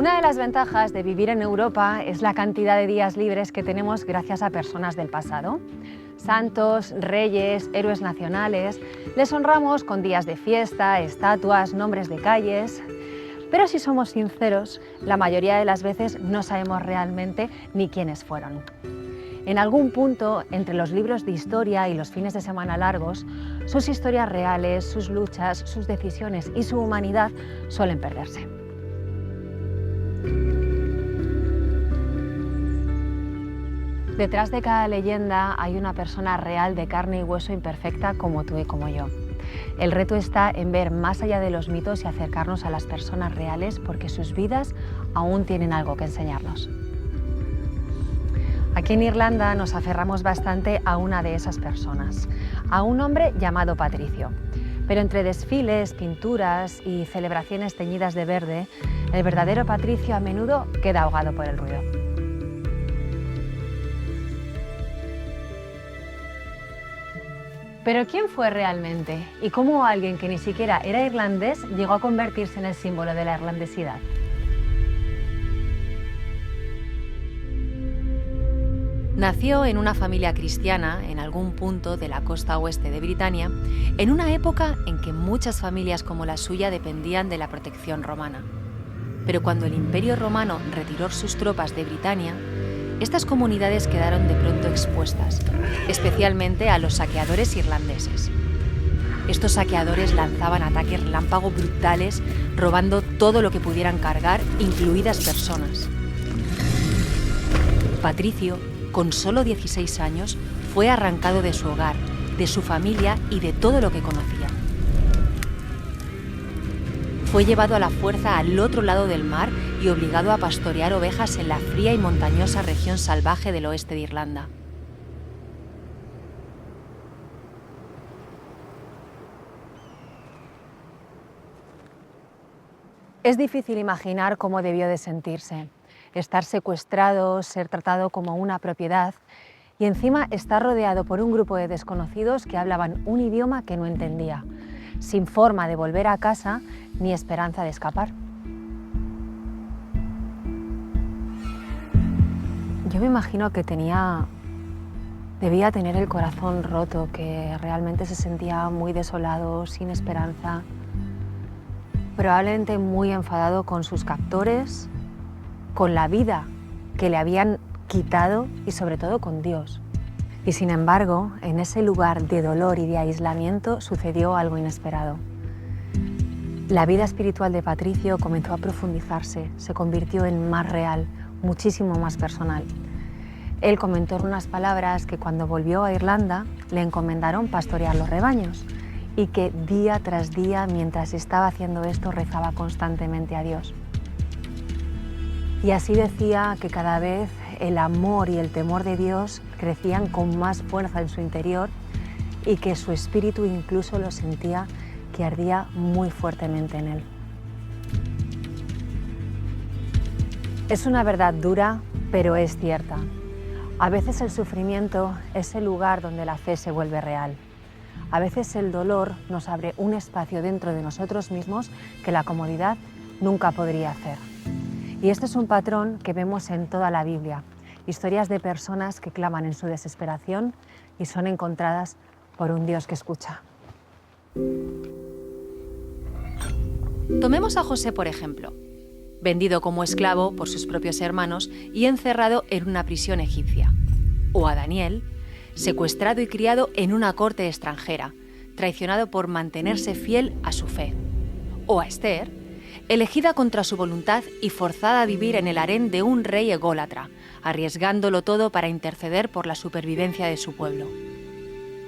Una de las ventajas de vivir en Europa es la cantidad de días libres que tenemos gracias a personas del pasado. Santos, reyes, héroes nacionales, les honramos con días de fiesta, estatuas, nombres de calles. Pero si somos sinceros, la mayoría de las veces no sabemos realmente ni quiénes fueron. En algún punto, entre los libros de historia y los fines de semana largos, sus historias reales, sus luchas, sus decisiones y su humanidad suelen perderse. Detrás de cada leyenda hay una persona real de carne y hueso imperfecta como tú y como yo. El reto está en ver más allá de los mitos y acercarnos a las personas reales porque sus vidas aún tienen algo que enseñarnos. Aquí en Irlanda nos aferramos bastante a una de esas personas, a un hombre llamado Patricio. Pero entre desfiles, pinturas y celebraciones teñidas de verde, el verdadero Patricio a menudo queda ahogado por el ruido. Pero ¿quién fue realmente? ¿Y cómo alguien que ni siquiera era irlandés llegó a convertirse en el símbolo de la irlandesidad? Nació en una familia cristiana en algún punto de la costa oeste de Britania, en una época en que muchas familias como la suya dependían de la protección romana. Pero cuando el Imperio Romano retiró sus tropas de Britania, estas comunidades quedaron de pronto expuestas, especialmente a los saqueadores irlandeses. Estos saqueadores lanzaban ataques relámpago brutales, robando todo lo que pudieran cargar, incluidas personas. Patricio, con solo 16 años, fue arrancado de su hogar, de su familia y de todo lo que conocía. Fue llevado a la fuerza al otro lado del mar y obligado a pastorear ovejas en la fría y montañosa región salvaje del oeste de Irlanda. Es difícil imaginar cómo debió de sentirse. Estar secuestrado, ser tratado como una propiedad y encima estar rodeado por un grupo de desconocidos que hablaban un idioma que no entendía, sin forma de volver a casa ni esperanza de escapar. Yo me imagino que debía tener el corazón roto, que realmente se sentía muy desolado, sin esperanza, probablemente muy enfadado con sus captores, con la vida que le habían quitado y sobre todo con Dios. Y sin embargo, en ese lugar de dolor y de aislamiento sucedió algo inesperado. La vida espiritual de Patricio comenzó a profundizarse, se convirtió en más real, muchísimo más personal. Él comentó en unas palabras que cuando volvió a Irlanda le encomendaron pastorear los rebaños y que día tras día, mientras estaba haciendo esto, rezaba constantemente a Dios. Y así decía que cada vez el amor y el temor de Dios crecían con más fuerza en su interior y que su espíritu incluso lo sentía que ardía muy fuertemente en él. Es una verdad dura, pero es cierta. A veces el sufrimiento es el lugar donde la fe se vuelve real. A veces el dolor nos abre un espacio dentro de nosotros mismos que la comodidad nunca podría hacer. Y este es un patrón que vemos en toda la Biblia. Historias de personas que claman en su desesperación y son encontradas por un Dios que escucha. Tomemos a José, por ejemplo, vendido como esclavo por sus propios hermanos y encerrado en una prisión egipcia. O a Daniel, secuestrado y criado en una corte extranjera, traicionado por mantenerse fiel a su fe. O a Esther, elegida contra su voluntad y forzada a vivir en el harén de un rey ególatra, arriesgándolo todo para interceder por la supervivencia de su pueblo.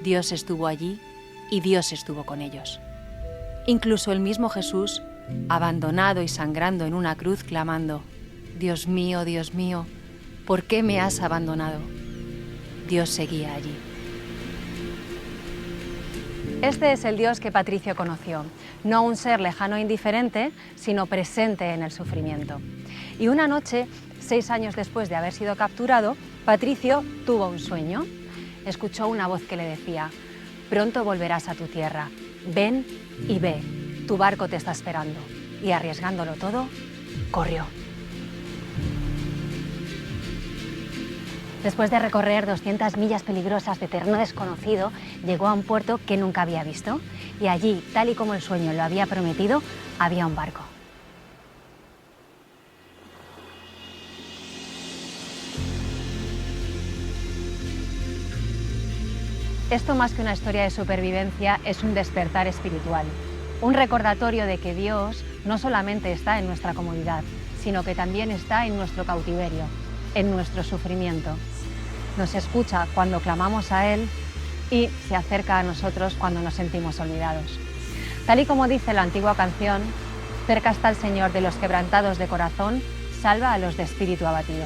Dios estuvo allí y Dios estuvo con ellos. Incluso el mismo Jesús, abandonado y sangrando en una cruz, clamando: Dios mío, ¿por qué me has abandonado? Dios seguía allí. Este es el Dios que Patricio conoció, no un ser lejano e indiferente, sino presente en el sufrimiento. Y una noche, 6 años después de haber sido capturado, Patricio tuvo un sueño. Escuchó una voz que le decía: pronto volverás a tu tierra, ven y ve, tu barco te está esperando. Y arriesgándolo todo, corrió. Después de recorrer 200 millas peligrosas de terreno desconocido, llegó a un puerto que nunca había visto. Y allí, tal y como el sueño lo había prometido, había un barco. Esto, más que una historia de supervivencia, es un despertar espiritual. Un recordatorio de que Dios no solamente está en nuestra comodidad, sino que también está en nuestro cautiverio, en nuestro sufrimiento. Nos escucha cuando clamamos a Él y se acerca a nosotros cuando nos sentimos olvidados. Tal y como dice la antigua canción, cerca está el Señor de los quebrantados de corazón, salva a los de espíritu abatido.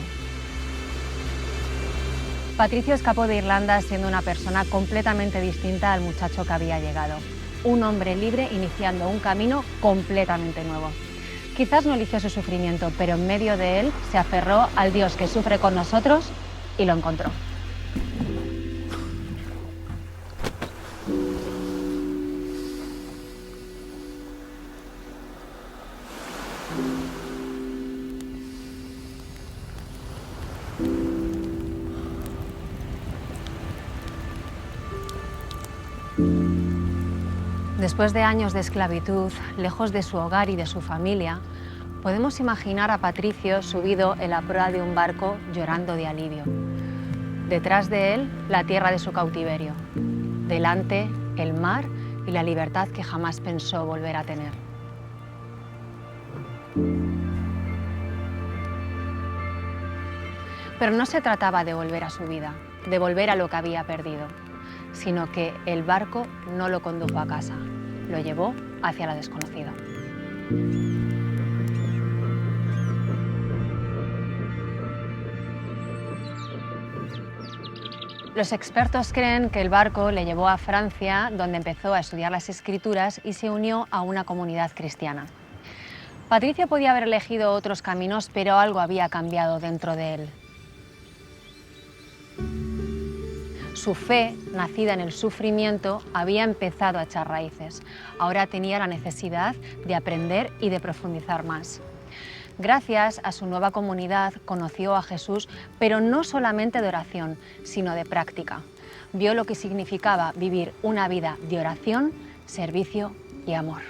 Patricio escapó de Irlanda siendo una persona completamente distinta al muchacho que había llegado. Un hombre libre iniciando un camino completamente nuevo. Quizás no eligió su sufrimiento, pero en medio de él se aferró al Dios que sufre con nosotros y lo encontró. Después de años de esclavitud, lejos de su hogar y de su familia, podemos imaginar a Patricio subido en la proa de un barco llorando de alivio. Detrás de él, la tierra de su cautiverio. Delante, el mar y la libertad que jamás pensó volver a tener. Pero no se trataba de volver a su vida, de volver a lo que había perdido, sino que el barco no lo condujo a casa, lo llevó hacia lo desconocido. Los expertos creen que el barco le llevó a Francia, donde empezó a estudiar las Escrituras y se unió a una comunidad cristiana. Patricio podía haber elegido otros caminos, pero algo había cambiado dentro de él. Su fe, nacida en el sufrimiento, había empezado a echar raíces. Ahora tenía la necesidad de aprender y de profundizar más. Gracias a su nueva comunidad conoció a Jesús, pero no solamente de oración, sino de práctica. Vio lo que significaba vivir una vida de oración, servicio y amor.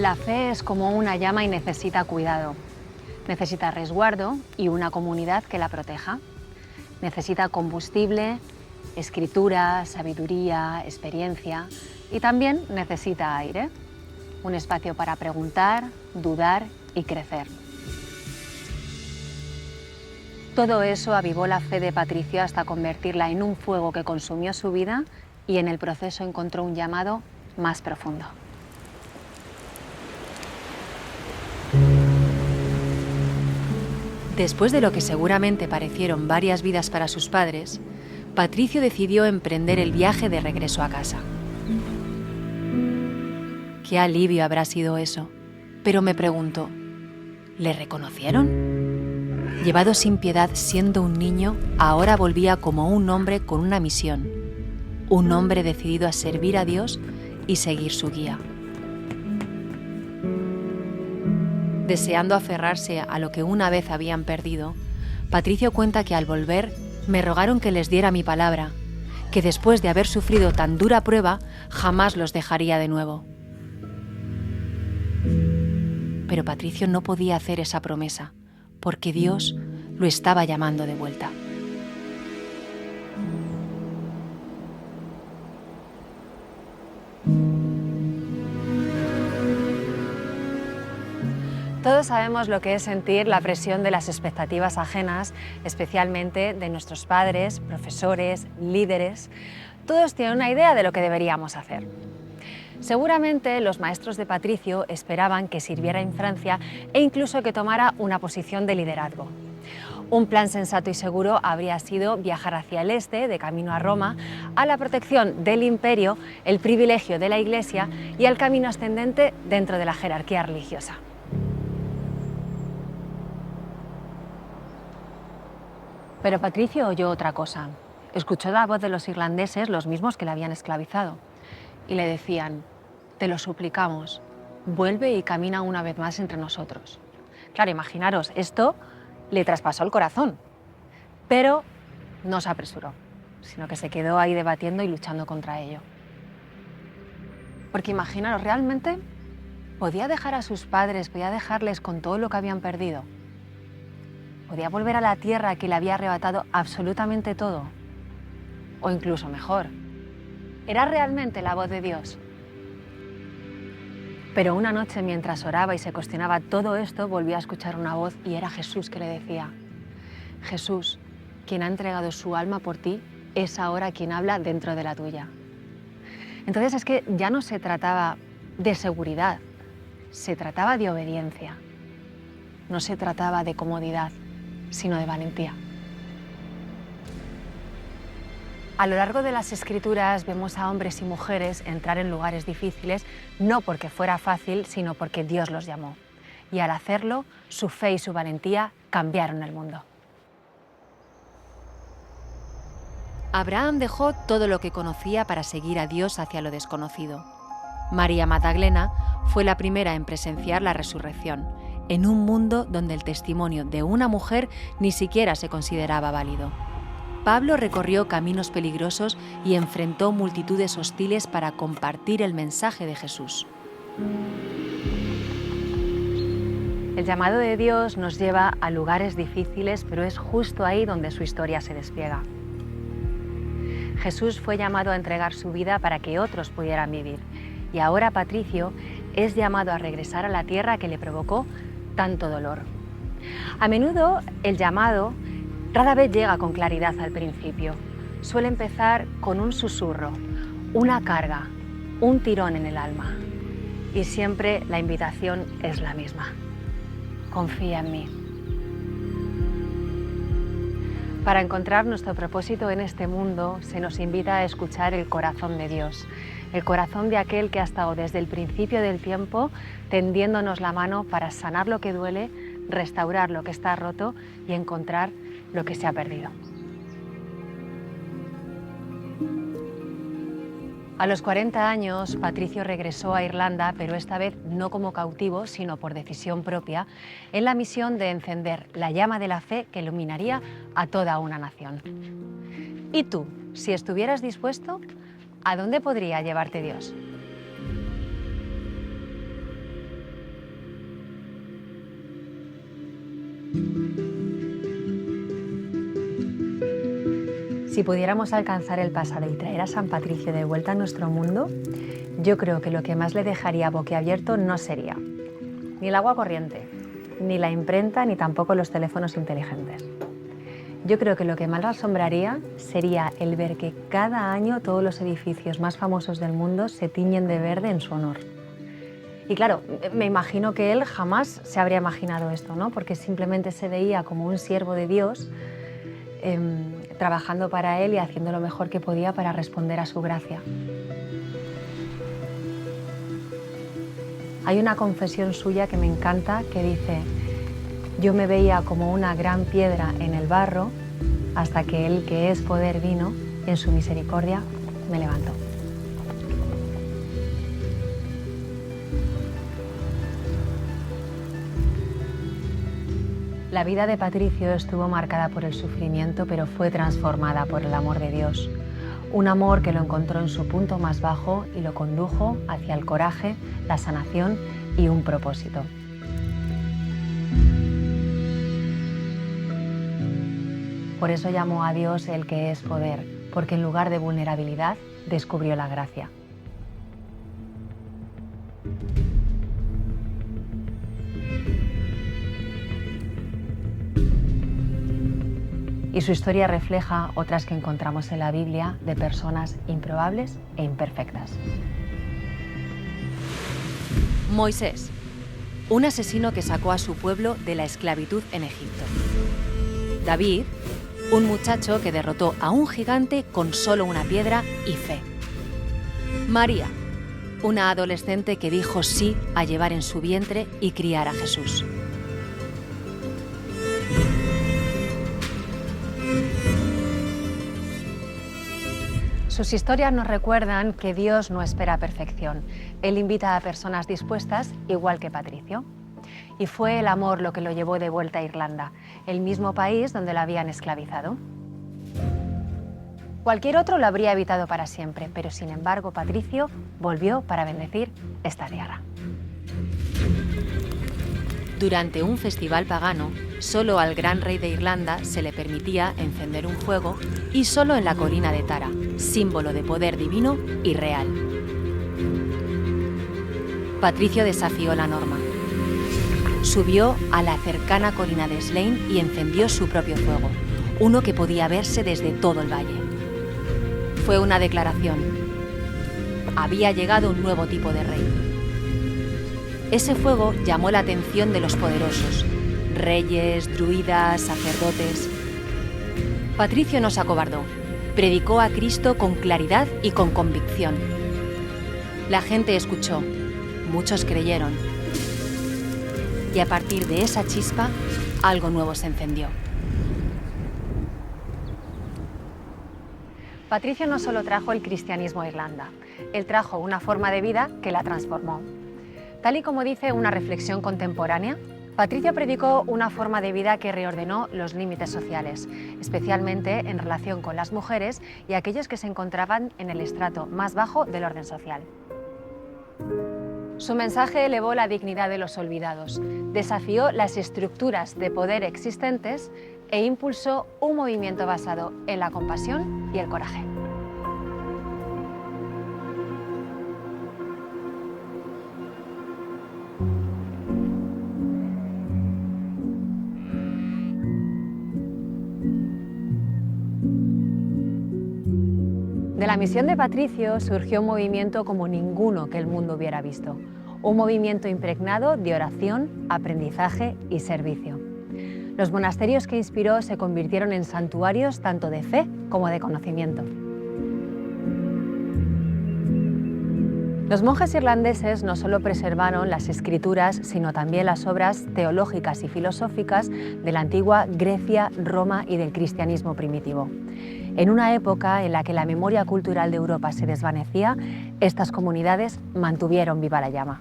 La fe es como una llama y necesita cuidado. Necesita resguardo y una comunidad que la proteja. Necesita combustible, escritura, sabiduría, experiencia y también necesita aire. Un espacio para preguntar, dudar y crecer. Todo eso avivó la fe de Patricio hasta convertirla en un fuego que consumió su vida y en el proceso encontró un llamado más profundo. Después de lo que seguramente parecieron varias vidas para sus padres, Patricio decidió emprender el viaje de regreso a casa. Qué alivio habrá sido eso, pero me pregunto, ¿le reconocieron? Llevado sin piedad siendo un niño, ahora volvía como un hombre con una misión, un hombre decidido a servir a Dios y seguir su guía. Deseando aferrarse a lo que una vez habían perdido, Patricio cuenta que al volver me rogaron que les diera mi palabra, que después de haber sufrido tan dura prueba, jamás los dejaría de nuevo. Pero Patricio no podía hacer esa promesa, porque Dios lo estaba llamando de vuelta. Todos sabemos lo que es sentir la presión de las expectativas ajenas, especialmente de nuestros padres, profesores, líderes. Todos tienen una idea de lo que deberíamos hacer. Seguramente los maestros de Patricio esperaban que sirviera en Francia e incluso que tomara una posición de liderazgo. Un plan sensato y seguro habría sido viajar hacia el este, de camino a Roma, a la protección del imperio, el privilegio de la Iglesia y al camino ascendente dentro de la jerarquía religiosa. Pero Patricio oyó otra cosa. escuchó la voz de los irlandeses, los mismos que le habían esclavizado, y le decían: te lo suplicamos, vuelve y camina una vez más entre nosotros. Claro, imaginaros, esto le traspasó el corazón, pero no se apresuró, sino que se quedó ahí debatiendo y luchando contra ello. Porque imaginaros, realmente podía dejar a sus padres, podía dejarles con todo lo que habían perdido. Podía volver a la tierra que le había arrebatado absolutamente todo. O incluso mejor, ¿era realmente la voz de Dios? Pero una noche, mientras oraba y se cuestionaba todo esto, volvió a escuchar una voz y era Jesús que le decía: Jesús, quien ha entregado su alma por ti, es ahora quien habla dentro de la tuya. Entonces es que ya no se trataba de seguridad, se trataba de obediencia. No se trataba de comodidad, sino de valentía. A lo largo de las Escrituras vemos a hombres y mujeres entrar en lugares difíciles, no porque fuera fácil, sino porque Dios los llamó. Y al hacerlo, su fe y su valentía cambiaron el mundo. Abraham dejó todo lo que conocía para seguir a Dios hacia lo desconocido. María Magdalena fue la primera en presenciar la resurrección, en un mundo donde el testimonio de una mujer ni siquiera se consideraba válido. Pablo recorrió caminos peligrosos y enfrentó multitudes hostiles para compartir el mensaje de Jesús. El llamado de Dios nos lleva a lugares difíciles, pero es justo ahí donde su historia se despliega. Jesús fue llamado a entregar su vida para que otros pudieran vivir, y ahora Patricio es llamado a regresar a la tierra que le provocó tanto dolor. A menudo el llamado rara vez llega con claridad al principio. Suele empezar con un susurro, una carga, un tirón en el alma. Y siempre la invitación es la misma: confía en mí. Para encontrar nuestro propósito en este mundo, se nos invita a escuchar el corazón de Dios, el corazón de aquel que ha estado desde el principio del tiempo tendiéndonos la mano para sanar lo que duele, restaurar lo que está roto y encontrar lo que se ha perdido. A los 40 años, Patricio regresó a Irlanda, pero esta vez no como cautivo, sino por decisión propia, en la misión de encender la llama de la fe que iluminaría a toda una nación. ¿Y tú, si estuvieras dispuesto, a dónde podría llevarte Dios? Si pudiéramos alcanzar el pasado y traer a San Patricio de vuelta a nuestro mundo, yo creo que lo que más le dejaría boquiabierto no sería ni el agua corriente, ni la imprenta, ni tampoco los teléfonos inteligentes. Yo creo que lo que más le asombraría sería el ver que cada año todos los edificios más famosos del mundo se tiñen de verde en su honor. Y claro, me imagino que él jamás se habría imaginado esto, ¿no? Porque simplemente se veía como un siervo de Dios, trabajando para él y haciendo lo mejor que podía para responder a su gracia. Hay una confesión suya que me encanta que dice: yo me veía como una gran piedra en el barro hasta que Él, que es poder, vino y en su misericordia me levantó. La vida de Patricio estuvo marcada por el sufrimiento, pero fue transformada por el amor de Dios. Un amor que lo encontró en su punto más bajo y lo condujo hacia el coraje, la sanación y un propósito. Por eso llamó a Dios el que es poder, porque en lugar de vulnerabilidad descubrió la gracia. Y su historia refleja otras que encontramos en la Biblia de personas improbables e imperfectas. Moisés, un asesino que sacó a su pueblo de la esclavitud en Egipto. David, un muchacho que derrotó a un gigante con solo una piedra y fe. María, una adolescente que dijo sí a llevar en su vientre y criar a Jesús. Sus historias nos recuerdan que Dios no espera perfección. Él invita a personas dispuestas, igual que Patricio. Y fue el amor lo que lo llevó de vuelta a Irlanda, el mismo país donde la habían esclavizado. Cualquier otro lo habría evitado para siempre, pero sin embargo Patricio volvió para bendecir esta tierra. Durante un festival pagano, solo al gran rey de Irlanda se le permitía encender un fuego y solo en la colina de Tara, símbolo de poder divino y real. Patricio desafió la norma. Subió a la cercana colina de Slane y encendió su propio fuego, uno que podía verse desde todo el valle. Fue una declaración. Había llegado un nuevo tipo de rey. Ese fuego llamó la atención de los poderosos, reyes, druidas, sacerdotes. Patricio no se acobardó, predicó a Cristo con claridad y con convicción. La gente escuchó, muchos creyeron, y a partir de esa chispa, algo nuevo se encendió. Patricio no solo trajo el cristianismo a Irlanda, él trajo una forma de vida que la transformó. Tal y como dice una reflexión contemporánea, Patricio predicó una forma de vida que reordenó los límites sociales, especialmente en relación con las mujeres y aquellos que se encontraban en el estrato más bajo del orden social. Su mensaje elevó la dignidad de los olvidados, desafió las estructuras de poder existentes e impulsó un movimiento basado en la compasión y el coraje. De la misión de Patricio surgió un movimiento como ninguno que el mundo hubiera visto. Un movimiento impregnado de oración, aprendizaje y servicio. Los monasterios que inspiró se convirtieron en santuarios tanto de fe como de conocimiento. Los monjes irlandeses no solo preservaron las escrituras, sino también las obras teológicas y filosóficas de la antigua Grecia, Roma y del cristianismo primitivo. En una época en la que la memoria cultural de Europa se desvanecía, estas comunidades mantuvieron viva la llama.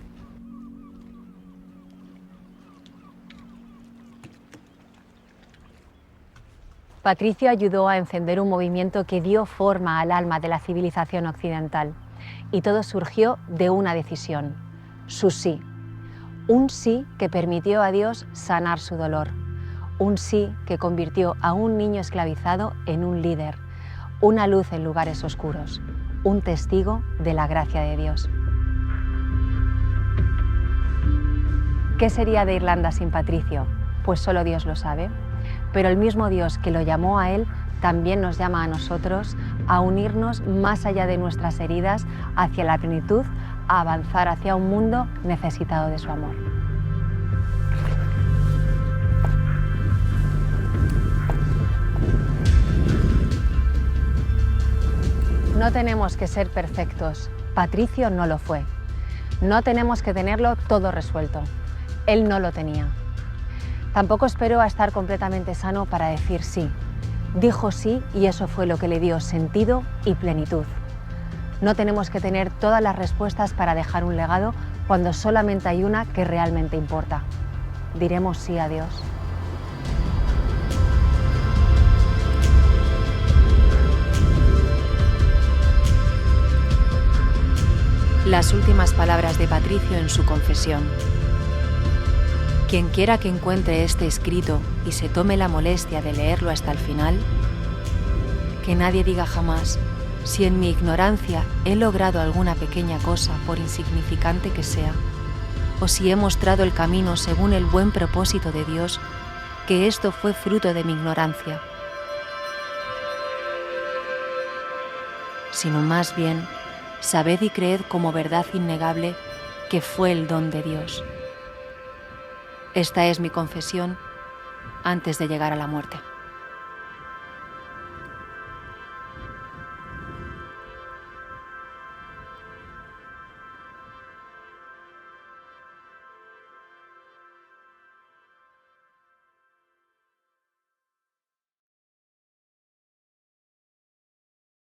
Patricio ayudó a encender un movimiento que dio forma al alma de la civilización occidental. Y todo surgió de una decisión, su sí. Un sí que permitió a Dios sanar su dolor. Un sí que convirtió a un niño esclavizado en un líder, una luz en lugares oscuros, un testigo de la gracia de Dios. ¿Qué sería de Irlanda sin Patricio? Pues solo Dios lo sabe. Pero el mismo Dios que lo llamó a él también nos llama a nosotros a unirnos más allá de nuestras heridas hacia la plenitud, a avanzar hacia un mundo necesitado de su amor. No tenemos que ser perfectos. Patricio no lo fue. No tenemos que tenerlo todo resuelto. Él no lo tenía. Tampoco esperó a estar completamente sano para decir sí. Dijo sí y eso fue lo que le dio sentido y plenitud. No tenemos que tener todas las respuestas para dejar un legado cuando solamente hay una que realmente importa. Diremos sí a Dios. Las últimas palabras de Patricio en su confesión. Quien quiera que encuentre este escrito y se tome la molestia de leerlo hasta el final, que nadie diga jamás si en mi ignorancia he logrado alguna pequeña cosa, por insignificante que sea, o si he mostrado el camino según el buen propósito de Dios, que esto fue fruto de mi ignorancia, sino más bien, sabed y creed como verdad innegable que fue el don de Dios. Esta es mi confesión antes de llegar a la muerte.